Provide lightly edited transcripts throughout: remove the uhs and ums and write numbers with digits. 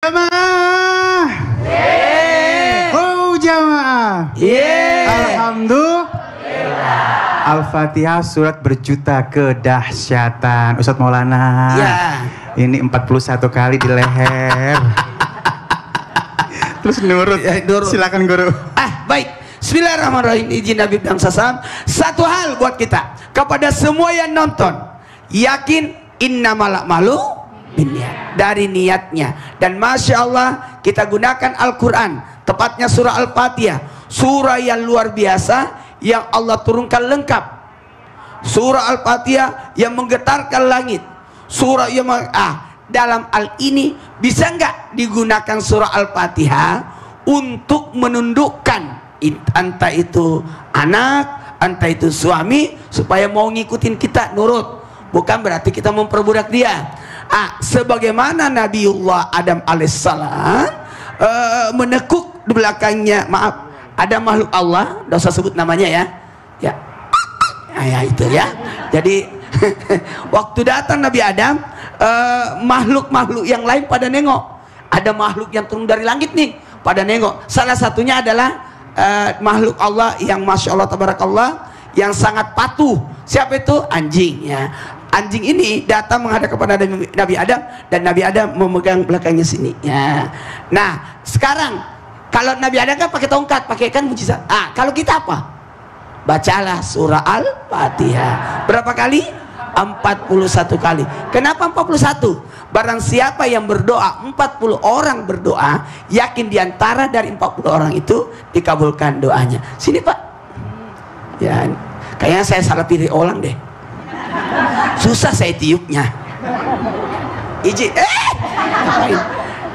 Jamaah. Oh jamaah. Alhamdulillah. Al-Fatihah surat berjuta kedahsyatan. Ustadz Maulana. Ya. Ini 41 kali di leher. Terus nurut. Ya, nurut. Silakan guru. Baik. Bismillahirrahmanirrahim. Izin Nabi dan Sasam. Satu hal buat kita, kepada semua yang nonton, yakin innamal a'malu binniyat, dari niatnya. Dan masya Allah kita gunakan Al-Quran, tepatnya surah Al-Fatihah, surah yang luar biasa yang Allah turunkan lengkap. Surah Al-Fatihah yang menggetarkan langit. Surah yang dalam hal ini bisa nggak digunakan surah Al-Fatihah untuk menundukkan entah itu anak, entah itu suami, supaya mau ngikutin kita, nurut. Bukan berarti kita memperbudak dia. Sebagaimana Nabiullah Adam alaihissalam menekuk di belakangnya, maaf, ada makhluk Allah, tidak usah sebut namanya ya. Ya itu ya. Jadi waktu datang Nabi Adam, makhluk-makhluk yang lain pada nengok. Ada makhluk yang turun dari langit nih, pada nengok. Salah satunya adalah makhluk Allah yang masya Allah tabarakallah, yang sangat patuh. Siapa itu? Anjing ya. Anjing ini datang menghadap kepada Nabi Adam, dan Nabi Adam memegang belakangnya sini ya. Nah sekarang kalau Nabi Adam kan pakai tongkat, pakai kan mujizat. Kalau kita apa? Bacalah surah Al-Fatihah. Berapa kali? 41 kali. Kenapa 41? Barang siapa yang berdoa, 40 orang berdoa, yakin diantara dari 40 orang itu dikabulkan doanya. Sini Pak. Ya, kayaknya saya salah pilih orang deh. Susah saya tiupnya.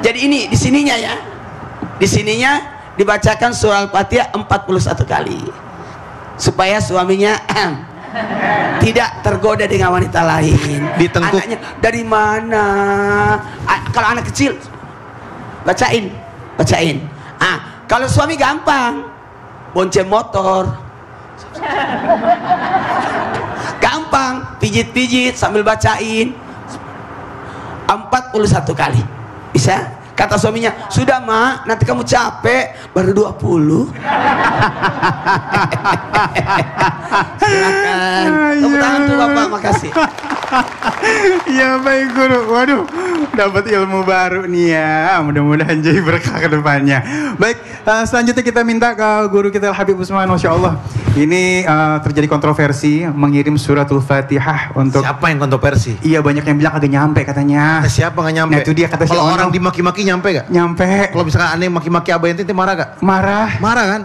Jadi ini di sininya ya. Di sininya dibacakan surah Al-Fatihah 41 kali. Supaya suaminya tidak tergoda dengan wanita lain. Ditengkuk. Anaknya dari mana? Kalau anak kecil bacain. Kalau suami gampang, bonceng motor, gampang, pijit-pijit sambil bacain 41 kali. Bisa? Kata suaminya, sudah mak, nanti kamu capek, baru 20. Silakan. Tepuk tangan tuh Bapak, makasih. Ya baik guru. Waduh, dapat ilmu baru nih ya. Mudah-mudahan jadi berkah ke depannya. Baik, selanjutnya kita minta ke guru kita Habib Usman. Masya Allah, ini terjadi kontroversi mengirim suratul Fatihah untuk... Siapa yang kontroversi? Iya, banyak yang bilang agak nyampe katanya. Siapa nggak nyampe? Nah itu dia kata si Kalau Ono. orang dimaki-maki nyampe gak? Nyampe. Kalau misalkan aneh maki-maki abah ente marah gak? Marah. Marah kan?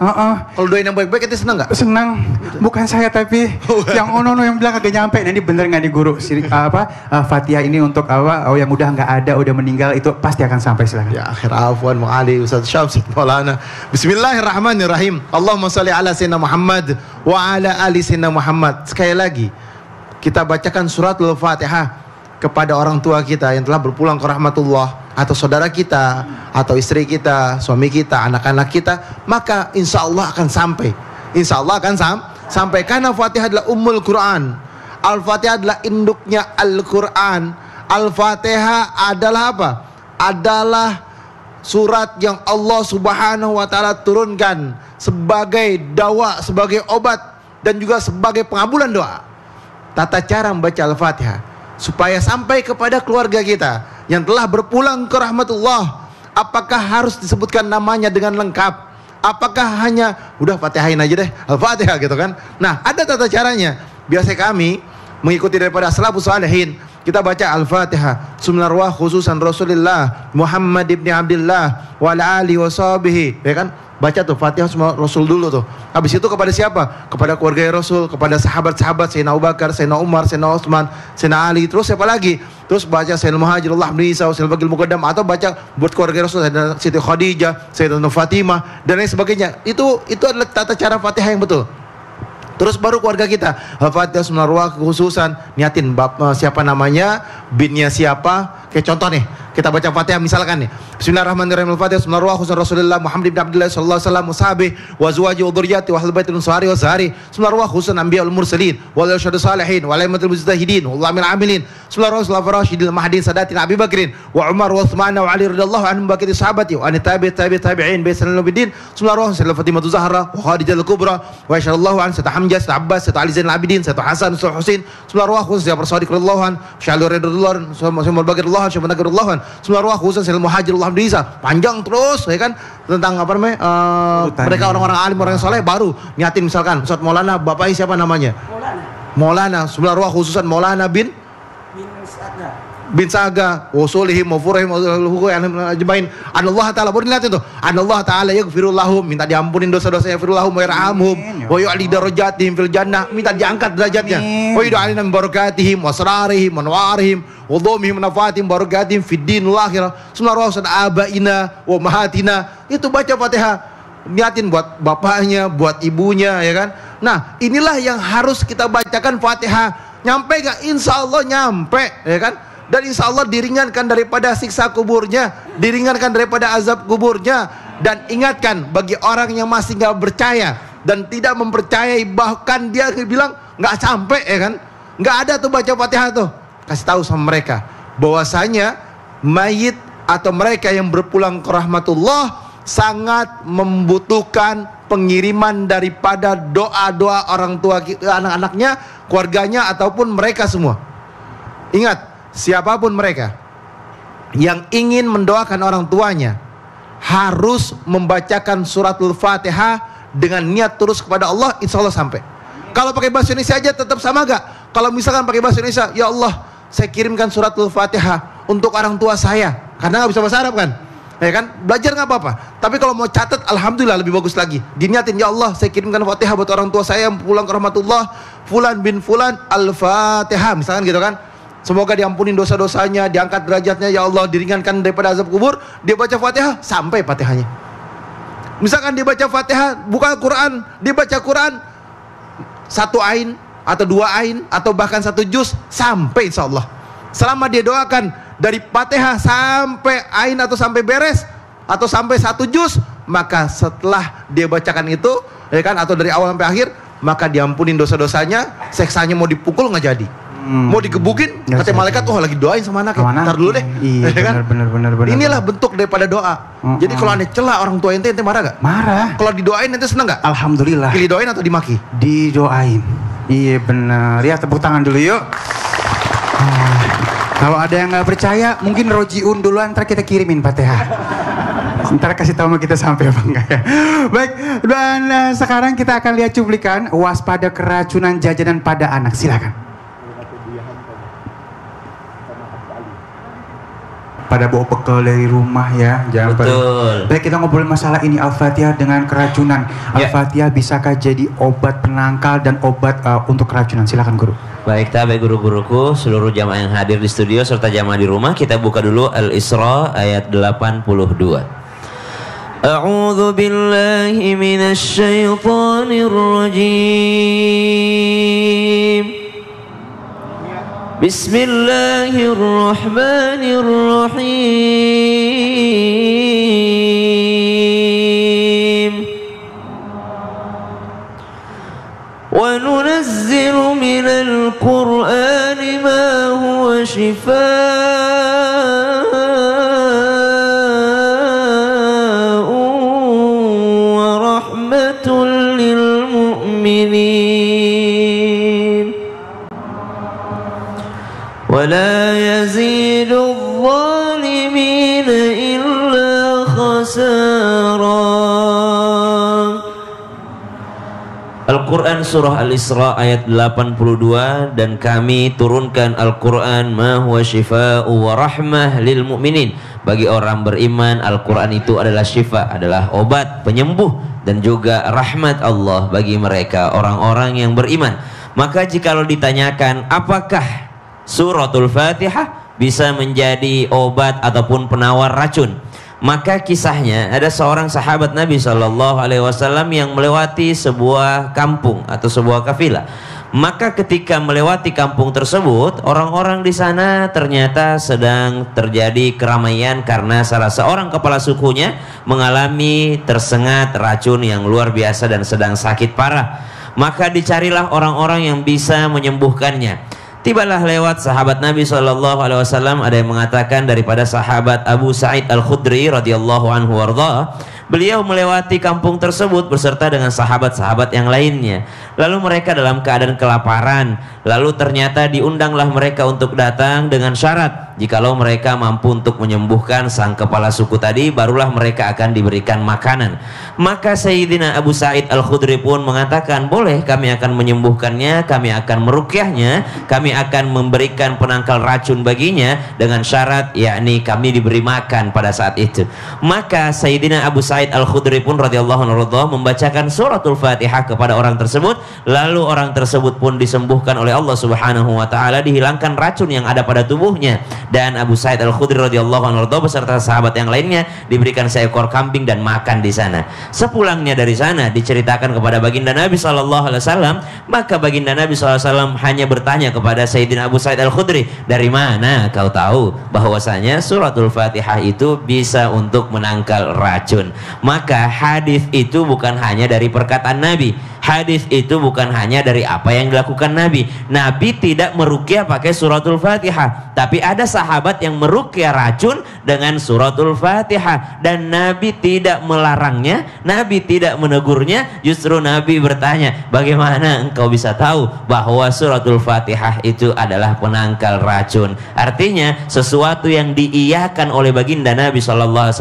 Kalau doain yang baik-baik ente senang gak? Senang. Bukan saya tapi yang Ono yang bilang agak nyampe. Nah ini bener nggak nih guru? Fatihah ini untuk yang udah nggak ada, udah meninggal, itu pasti akan sampai. Silakan. Ya akhir afwan ma'ali Ustaz Syams Maulana. Bismillahirrahmanirrahim. Allahumma salli ala sayyidina Muhammad wa ala ali sayyidina Muhammad. Sekali lagi kita bacakan surat Al-Fatihah kepada orang tua kita yang telah berpulang ke rahmatullah, atau saudara kita, atau istri kita, suami kita, anak-anak kita, maka insya Allah akan sampai. Insya Allah akan sampai, karena Fatihah adalah ummul Quran. Al-Fatihah adalah induknya Al-Quran. Al-Fatihah adalah apa? Adalah surat yang Allah subhanahu wa ta'ala turunkan sebagai dawa, sebagai obat, dan juga sebagai pengabulan doa. Tata cara membaca Al-Fatihah supaya sampai kepada keluarga kita yang telah berpulang ke rahmatullah, apakah harus disebutkan namanya dengan lengkap? Apakah hanya udah Fatihain aja deh Al-Fatihah gitu kan? Nah, ada tata caranya. Biasa kami mengikuti daripada salafus salihin, kita baca Al-Fatihah Bismillahirrahmanirrahim, khususan Rasulullah Muhammad ibn Abdullah wa ala alihi wa sahbihi, ya kan? Baca tuh Fatihah semua Rasul dulu tuh. Habis itu kepada siapa? Kepada keluarga Rasul, kepada sahabat-sahabat Sayyidina Abu Bakar, Sayyidina Umar, Sayyidina Utsman, Sayyidina Ali. Terus siapa lagi? Terus baca Sayyidina Muhajirullah bin Isa, Sayyidina Bagil Muqaddam, atau baca buat keluarga Rasul Sayyidina Siti Khadijah, Sayyidina Fatimah, dan lain sebagainya. Itu adalah tata cara Fatihah yang betul. Terus baru keluarga kita Al-Fatihah Bismillahirrahmanirrahim, khususan niatin siapa namanya, binnya siapa. Kayak contoh nih, Kita baca Fatihah misalkan nih. Bismillahirrahmanirrahim. Al-Fatihah. Bismillahirrahmanirrahim. Rasulullah Muhammad ibn Abdullah sallallahu alaihi wasallam musabih wa azwaji wa dzurriyyati wa ahlul bait min sahari wa sahari. Bismillahirrahmanirrahim. Anbiya'ul mursalin wal irsyadus salihin wal aimatul mujtahidin wallahu amilin. Bismillahirrahmanirrahim. Mahdin sadatin Abi Bakrin wa Umar wa Utsman wa Ali radhiyallahu anhum baqi sahabati wa an tabi'in bisanal bidin. Bismillahirrahmanirrahim. Fatimah Zahra wa Khadijah al-Kubra wa sallallahu an Sayyid Hamzah, Sayyid Abbas, Sayyid Ali Zainal Abidin, Sayyid Hasan, Sayyid Husain. Bismillahirrahmanirrahim. Sayyid Sadiq radhiyallahu an, Syaikhul radhiyallahu an, Sayyid Bagir radhiyallahu an, Sayyid Nagir radhiyallahu an. Bismillahirrahmanirrahim. Sayyid Muhajir Alhamdulillah. Panjang terus ya kan, tentang apa namanya mereka orang-orang alim, orang yang soleh. Baru niatin misalkan Ustaz Maulana, bapaknya siapa namanya? Maulana. Bismillahirrahmanirrahim. Khususan Maulana bin Saga, wasulihim wa furihim wa ajmain. Allah Ta'ala, boleh lihat itu. Allah Ta'ala yaghfirul lahum, minta diampunin dosa-dosa, yaghfirul lahum wa yarhamhum wa yu'li darajatihim fil jannah, minta diangkat derajatnya. Wa yud'alina min barakatihim wa asrarihim wa anwarihim wa dhumihim nafatihim barakatihim fid din wal akhirah. Subhanallah abaina wa mahatina. Itu baca Fatihah. Niatin buat bapaknya, buat ibunya ya kan. Nah, inilah yang harus kita bacakan Fatihah. Nyampe gak? Insya Allah nyampe ya kan. Dan insya Allah diringankan daripada siksa kuburnya, diringankan daripada azab kuburnya. Dan ingatkan bagi orang yang masih gak percaya dan tidak mempercayai, bahkan dia bilang gak sampai ya kan, gak ada tuh baca Fatihah tuh, kasih tahu sama mereka bahwasanya mayit atau mereka yang berpulang ke rahmatullah sangat membutuhkan pengiriman daripada doa-doa orang tua, anak-anaknya, keluarganya, ataupun mereka semua. Ingat, siapapun mereka yang ingin mendoakan orang tuanya harus membacakan suratul Fatihah dengan niat terus kepada Allah, insya Allah sampai. Kalau pakai bahasa Indonesia aja tetap sama gak? Kalau misalkan pakai bahasa Indonesia, ya Allah, saya kirimkan suratul Fatihah untuk orang tua saya, karena gak bisa bahasa Arab kan? Ya kan, belajar nggak apa-apa. Tapi kalau mau catat, alhamdulillah lebih bagus lagi. Diniatin, ya Allah, saya kirimkan Fatihah buat orang tua saya yang pulang ke rahmatullah, Fulan bin Fulan, Al-Fatihah, misalkan gitu kan. Semoga diampunin dosa-dosanya, diangkat derajatnya, ya Allah, diringankan daripada azab kubur. Dia baca Fatihah sampai Fatihahnya. Misalkan dia baca Fatihah, buka Quran, dia baca Quran 1 ain atau 2 ain atau bahkan 1 juz sampai insya Allah. Selama dia doakan dari Fatihah sampai ain atau sampai beres atau sampai 1 juz, maka setelah dia bacakan itu ya kan, atau dari awal sampai akhir, maka diampunin dosa-dosanya. Seksanya mau dipukul nggak jadi, mau digebukin kata malaikat, oh lagi doain sama anaknya, ntar dulu deh. Iya, ya kan? bener. Inilah bentuk daripada doa. Jadi kalau anda celah orang tua ente marah gak? Marah. Kalau didoain ente seneng gak? Alhamdulillah. Pilih doain atau dimaki? Didoain. Iya bener. Ya, tepuk tangan dulu yuk. Kalau ada yang nggak percaya, mungkin rojiun duluan, ntar kita kirimin Fatihah. Ntar kasih tahu sama kita sampai apa enggak ya. Baik, dan sekarang kita akan lihat cuplikan waspada keracunan jajanan pada anak. Silakan. Pada bawa bekal dari rumah ya, jangan. Betul. Baik, kita ngobrolin masalah ini Al-Fatihah dengan keracunan. Al-Fatihah bisakah jadi obat penangkal dan obat untuk keracunan? Silakan guru. Baik, tabe guru-guruku, seluruh jamaah yang hadir di studio serta jamaah di rumah, kita buka dulu Al-Isra ayat 82. A'udzu billahi minasy syaithanir rajim. Bismillahirrahmanirrahim. Wa nunazzilu minal Qur'ani ma huwa shifaa'un wa rahmatun lil mu'minin wa la yazidu adh-dhalimina illa khasara. Al-Quran surah Al-Isra ayat 82. Dan kami turunkan Al-Quran ma huwa shifa'u wa rahmah lil mu'minin. Bagi orang beriman, Al-Quran itu adalah syifa, adalah obat penyembuh, dan juga rahmat Allah bagi mereka orang-orang yang beriman. Maka jikalau ditanyakan apakah suratul Fatihah bisa menjadi obat ataupun penawar racun, maka kisahnya ada seorang sahabat Nabi SAW yang melewati sebuah kampung atau sebuah kafilah. Maka ketika melewati kampung tersebut, orang-orang di sana ternyata sedang terjadi keramaian karena salah seorang kepala sukunya mengalami tersengat racun yang luar biasa dan sedang sakit parah. Maka dicarilah orang-orang yang bisa menyembuhkannya. Tibalah lewat sahabat Nabi SAW. Ada yang mengatakan daripada sahabat Abu Sa'id Al-Khudri radhiyallahu anhu warda, beliau melewati kampung tersebut beserta dengan sahabat-sahabat yang lainnya. Lalu mereka dalam keadaan kelaparan. Lalu ternyata diundanglah mereka untuk datang dengan syarat, jikalau mereka mampu untuk menyembuhkan sang kepala suku tadi, barulah mereka akan diberikan makanan. Maka Sayyidina Abu Sa'id Al-Khudri pun mengatakan, boleh, kami akan menyembuhkannya, kami akan meruqyahnya, kami akan memberikan penangkal racun baginya dengan syarat, yakni kami diberi makan pada saat itu. Maka Sayyidina Abu Sa'id Al-Khudri pun radhiyallahu anhu membacakan suratul Fatihah kepada orang tersebut, lalu orang tersebut pun disembuhkan oleh Allah Subhanahu wa taala, dihilangkan racun yang ada pada tubuhnya. Dan Abu Sa'id Al-Khudri radhiyallahu anhu beserta sahabat yang lainnya diberikan seekor kambing dan makan di sana. Sepulangnya dari sana diceritakan kepada baginda Nabi SAW, maka baginda Nabi SAW hanya bertanya kepada Sayyidina Abu Sa'id Al-Khudri, dari mana kau tahu bahwasanya suratul Fatihah itu bisa untuk menangkal racun? Maka hadis itu bukan hanya dari perkataan Nabi, hadis itu bukan hanya dari apa yang dilakukan Nabi. Nabi tidak meruqyah pakai suratul Fatihah, tapi ada sahabat yang meruqyah racun dengan suratul Fatihah, dan Nabi tidak melarangnya, Nabi tidak menegurnya. Justru Nabi bertanya, bagaimana engkau bisa tahu bahwa suratul Fatihah itu adalah penangkal racun? Artinya sesuatu yang diiyakan oleh baginda Nabi SAW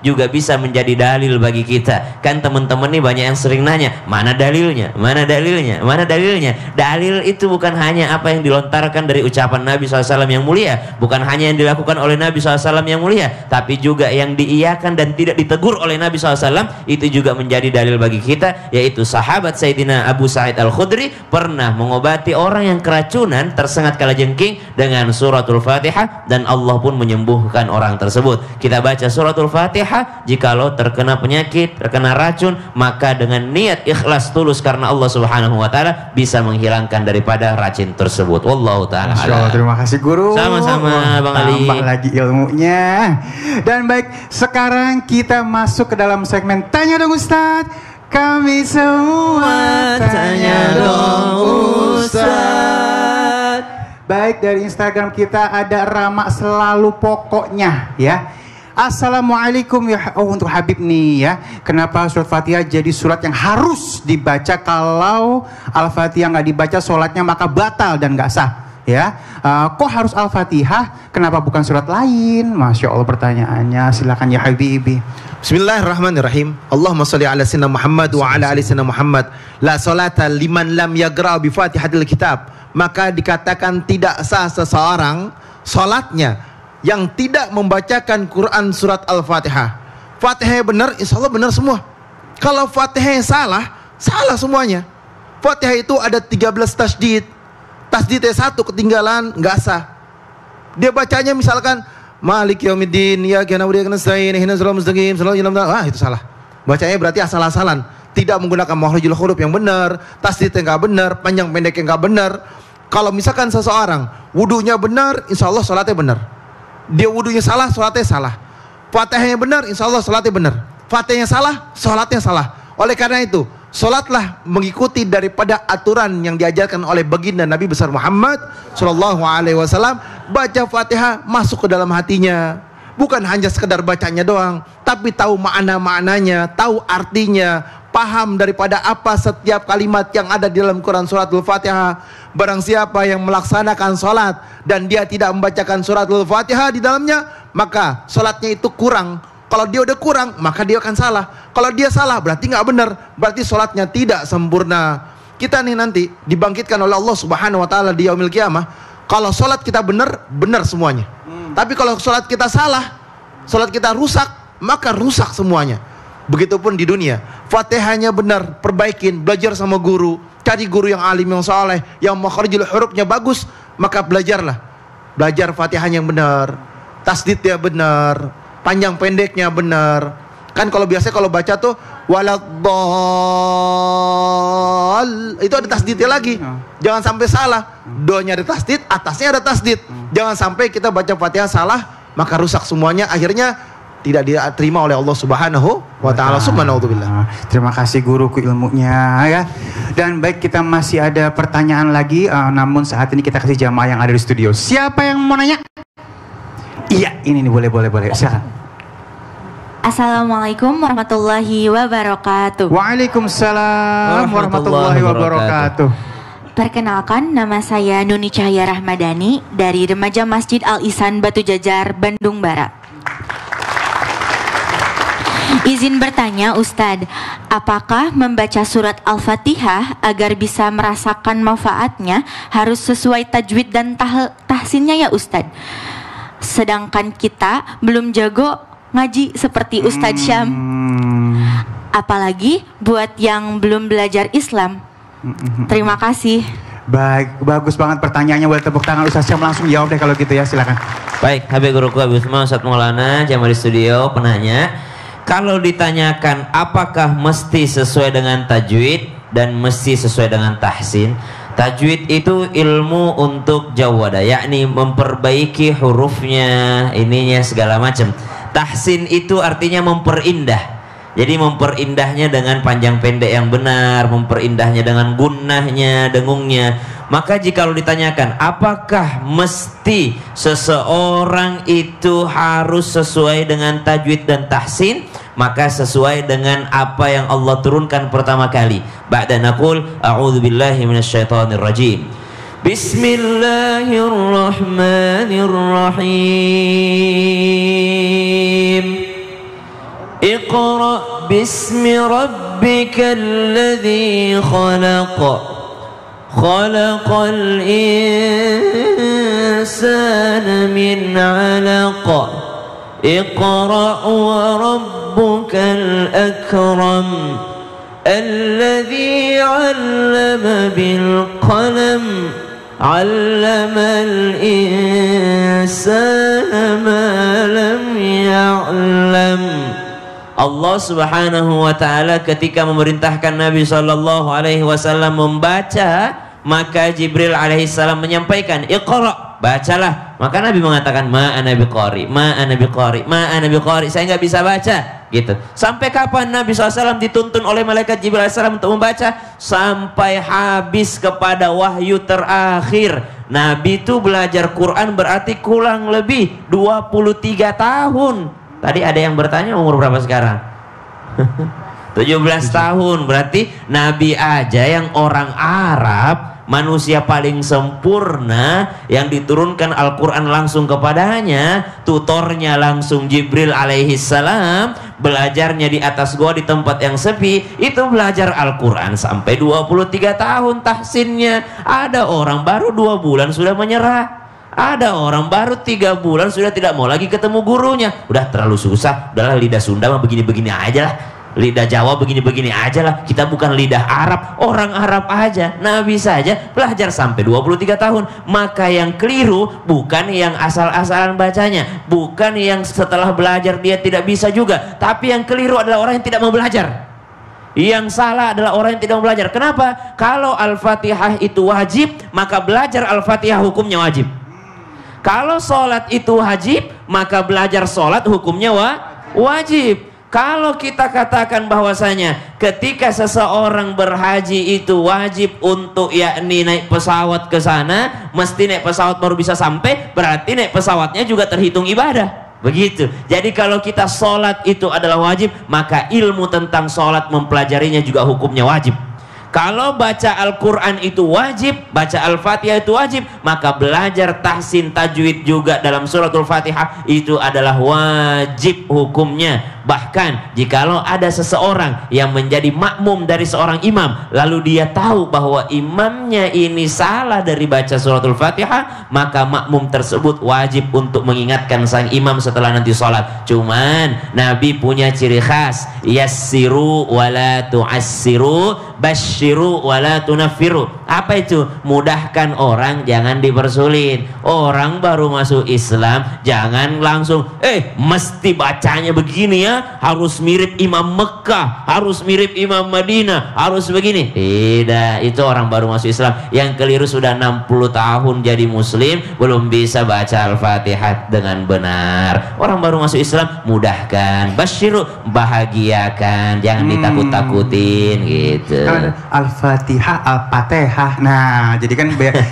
juga bisa menjadi dalil bagi kita. Kan teman-teman nih banyak yang sering nanya, mana dalilnya, mana dalilnya, mana dalilnya. Dalil itu bukan hanya apa yang dilontarkan dari ucapan Nabi SAW yang mulia, bukan hanya yang dilakukan oleh Nabi SAW yang mulia, tapi juga yang diiyakan dan tidak ditegur oleh Nabi SAW, itu juga menjadi dalil bagi kita. Yaitu sahabat Sayyidina Abu Sa'id Al-Khudri pernah mengobati orang yang keracunan, tersengat kalajengking dengan suratul Fatihah, dan Allah pun menyembuhkan orang tersebut. Kita baca suratul Fatihah jikalau terkena penyakit, terkena racun, maka dengan niat ikhlas tulus karena Allah Subhanahu wa taala bisa menghilangkan daripada racun tersebut. Wallahu taala. Terima kasih guru. Sama-sama Bang Ali. Tambah lagi ilmunya. Dan baik, sekarang kita masuk ke dalam segmen Tanya Dong Ustadz. Kami semua tanya dong Ustadz. Baik, dari Instagram kita ada Rama Selalu Pokoknya ya. Assalamualaikum ya. Oh, untuk Habib nih ya. Kenapa surat Fatihah jadi surat yang harus dibaca? Kalau Al-Fatihah nggak dibaca sholatnya maka batal dan nggak sah ya. Kok harus Al-Fatihah? Kenapa bukan surat lain? Masya Allah pertanyaannya. Silakan ya Habibi. Bismillahirrahmanirrahim. Allahumma salli ala sayyidina Muhammad wa ala ali sayyidina Muhammad. La salata liman lam yagra bi Fatihatil Kitab. Maka dikatakan tidak sah seseorang salatnya yang tidak membacakan Quran surat Al-Fatihah. Fatihah benar, insya Allah benar semua. Kalau Fatihah salah, salah semuanya. Fatihah itu ada 13 tasdid. Tasdidnya satu ketinggalan, nggak sah. Dia bacanya misalkan Malik Yaumiddin, ya kana wa iyyaka nasta'in, ihdinas siratal mustaqim, itu salah. Bacanya berarti asal-asalan, tidak menggunakan makhrajul huruf yang benar, tasdidnya nggak benar, panjang pendeknya nggak benar. Kalau misalkan seseorang wudunya benar, insya Allah salatnya benar. Dia wudunya salah, salatnya salah. Fatihahnya benar, insya Allah salatnya benar. Fatihahnya salah, salatnya salah. Oleh karena itu, salatlah mengikuti daripada aturan yang diajarkan oleh baginda Nabi besar Muhammad Sallallahu Alaihi Wasallam. Baca Fatihah masuk ke dalam hatinya, bukan hanya sekedar bacanya doang, tapi tahu makna-maknanya, tahu artinya, paham daripada apa setiap kalimat yang ada di dalam Quran suratul Fatihah. Barang siapa yang melaksanakan sholat dan dia tidak membacakan suratul Fatihah di dalamnya, maka sholatnya itu kurang. Kalau dia udah kurang, maka dia akan salah. Kalau dia salah, berarti nggak benar, berarti sholatnya tidak sempurna. Kita nih nanti dibangkitkan oleh Allah Subhanahu Wa Taala di yaumil qiyamah. Kalau sholat kita benar, benar semuanya. Tapi kalau sholat kita salah, sholat kita rusak, maka rusak semuanya. Begitupun di dunia, Fatihahnya benar, perbaikin, belajar sama guru, cari guru yang alim, yang saleh, yang makharijul hurufnya bagus, maka belajarlah. Belajar Fatihahnya yang benar, tasdidnya benar, panjang pendeknya benar. Kan kalau biasanya kalau baca tuh waladdall, itu ada tasdidnya lagi. Jangan sampai salah. Do-nya ada tasdid, atasnya ada tasdid. Jangan sampai kita baca Fatihah salah, maka rusak semuanya, akhirnya tidak diterima oleh Allah Subhanahu wa taala. Subhanallah. Terima kasih guruku ilmunya ya. Dan baik, kita masih ada pertanyaan lagi, namun saat ini kita kasih jamaah yang ada di studio. Siapa yang mau nanya? Iya, ini nih, boleh. Silakan. Assalamualaikum warahmatullahi wabarakatuh. Waalaikumsalam warahmatullahi wabarakatuh. Perkenalkan, nama saya Nuni Cahaya Rahmadani dari Remaja Masjid Al Ihsan Batu Jajar, Bandung Barat. Izin bertanya Ustadz, apakah membaca surat Al-Fatihah agar bisa merasakan manfaatnya harus sesuai tajwid dan tahsinnya ya Ustadz? Sedangkan kita belum jago ngaji seperti Ustadz Syam. Apalagi buat yang belum belajar Islam. Terima kasih. Baik, bagus banget pertanyaannya. Boleh tepuk tangan Ustadz Syam, langsung jawab deh kalau gitu ya, silakan. Baik, Habib Guruku Habib Usman Ustadz Maulana, jamaah di studio, penanya, kalau ditanyakan apakah mesti sesuai dengan tajwid dan mesti sesuai dengan tahsin. Tajwid itu ilmu untuk jawada, yakni memperbaiki hurufnya, ininya segala macam. Tahsin itu artinya memperindah. Jadi memperindahnya dengan panjang pendek yang benar, memperindahnya dengan gunnahnya, dengungnya. Maka jika ditanyakan apakah mesti seseorang itu harus sesuai dengan tajwid dan tahsin, maka sesuai dengan apa yang Allah turunkan pertama kali. Ba'da naqul a'udzubillahi minasyaitonir rajim. Bismillahirrahmanirrahim. Iqra bismi rabbikal ladzi khalaq. Khalaqal insana min 'alaq. Iqra wa rabbukal akram. Alladzi 'allama bil qalam. 'Allamal insana ma lam ya'lam. Allah Subhanahu wa taala ketika memerintahkan Nabi sallallahu alaihi wasallam membaca, maka Jibril alaihi salam menyampaikan, "Iqra", bacalah. Maka Nabi mengatakan, "Ma ana biqari, ma ana biqari, ma ana biqari", saya enggak bisa baca, gitu. Sampai kapan Nabi SAW dituntun oleh malaikat Jibril alaihi salam untuk membaca? Sampai habis kepada wahyu terakhir. Nabi itu belajar Quran berarti kurang lebih 23 tahun. Tadi ada yang bertanya umur berapa sekarang? 17 tahun. Berarti Nabi aja yang orang Arab, manusia paling sempurna, yang diturunkan Al-Quran langsung kepadanya, tutornya langsung Jibril alaihi salam, belajarnya di atas gua di tempat yang sepi, itu belajar Al-Quran sampai 23 tahun tahsinnya. Ada orang baru 2 bulan sudah menyerah. Ada orang baru 3 bulan sudah tidak mau lagi ketemu gurunya. Udah terlalu susah, udahlah lidah Sunda mah begini-begini aja lah. Lidah Jawa begini-begini aja lah. Kita bukan lidah Arab, orang Arab aja. Nabi saja belajar sampai 23 tahun. Maka yang keliru bukan yang asal-asalan bacanya, bukan yang setelah belajar dia tidak bisa juga. Tapi yang keliru adalah orang yang tidak mau belajar. Yang salah adalah orang yang tidak mau belajar. Kenapa? Kalau Al-Fatihah itu wajib, maka belajar Al-Fatihah hukumnya wajib. Kalau sholat itu wajib, maka belajar sholat hukumnya wajib. Kalau kita katakan bahwasanya ketika seseorang berhaji itu wajib untuk yakni naik pesawat ke sana, mesti naik pesawat baru bisa sampai, berarti naik pesawatnya juga terhitung ibadah. Begitu. Jadi kalau kita sholat itu adalah wajib, maka ilmu tentang sholat mempelajarinya juga hukumnya wajib. Kalau baca Al-Quran itu wajib, baca Al-Fatihah itu wajib, maka belajar tahsin tajwid juga dalam suratul Fatihah itu adalah wajib hukumnya. Bahkan jikalau ada seseorang yang menjadi makmum dari seorang imam, lalu dia tahu bahwa imamnya ini salah dari baca suratul Fatihah, maka makmum tersebut wajib untuk mengingatkan sang imam setelah nanti sholat. Cuman Nabi punya ciri khas, yassiru wala tu'assiru, basyiru wala tunaffiru. Apa itu? Mudahkan orang, jangan dipersulit. Orang baru masuk Islam jangan langsung mesti bacanya begini ya, Madinah harus mirip imam Mekah, harus mirip imam Madinah, harus begini. Tidak, itu orang baru masuk Islam. Yang keliru sudah 60 tahun jadi muslim, belum bisa baca Al-Fatihah dengan benar. Orang baru masuk Islam, mudahkan, basyiru, bahagiakan, jangan ditakut-takutin gitu. Al-Fatihah, Al-Fatihah. Nah, jadi kan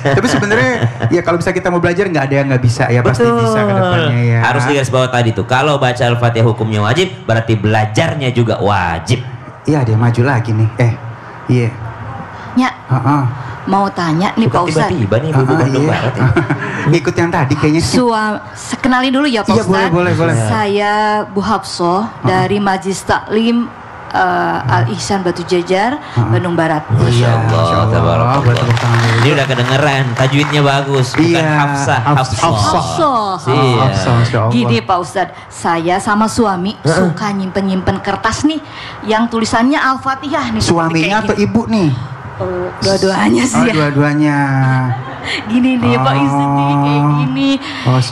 tapi sebenarnya ya kalau bisa kita mau belajar nggak ada yang nggak bisa ya, pasti bisa ke depannya ya. Harus digaris bawah tadi tuh. Kalau baca Al-Fatihah hukumnya wajib, berarti belajarnya juga wajib. Iya, dia maju lagi nih. Iya. Nya, mau tanya nih Pak Ustadz. Tiba-tiba nih Ibu Bandung Barat ya. Ngikut yang tadi kayaknya sih. Kenalin dulu ya Pak Iya, Ustadz. boleh. Saya Bu Hafsoh dari Majelis Taklim Al-Ihsan Batu Jajar, Bandung Barat. Masya Allah, tabarakallah. Buat tepuk tangan dulu. Ini udah kedengeran, tajwidnya bagus, bukan Hafsah, Hafsoh. Iya. Masya Allah. Gini Pak Ustadz, saya sama suami suka nyimpen kertas nih yang tulisannya Al-Fatihah nih. Suaminya atau ibu nih? Dua-duanya sih ya. Dua-duanya. Gini nih Pak Ustadz nih, kayak gini.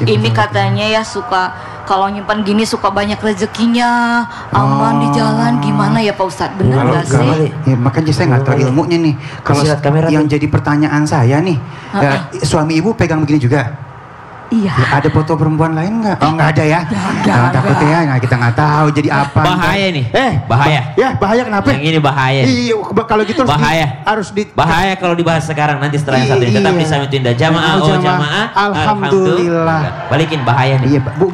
Ini betul. katanya ya suka kalau nyimpan gini suka banyak rezekinya, aman di jalan. Gimana ya Pak Ustadz? Bener nggak sih? Ya, makanya saya nggak tahu ilmunya nih. Kalau Lihat kamera yang tuh. jadi pertanyaan saya nih, suami ibu pegang begini juga? Iya. Ya, ada foto perempuan lain nggak? Oh, nggak ada ya? Takutnya ya, nah, kita nggak tahu jadi apa. Bahaya nih. Bahaya. Bahaya kenapa? Yang ini bahaya. Iya, kalau gitu Bahaya. harus di Bahaya kalau dibahas sekarang, nanti setelah yang satu ini. Tetap di Sami Tunda jamaah, Oh, jamaah. jamaah. Alhamdulillah. Balikin bahaya nih. Iya, Bu.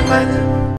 Balikin.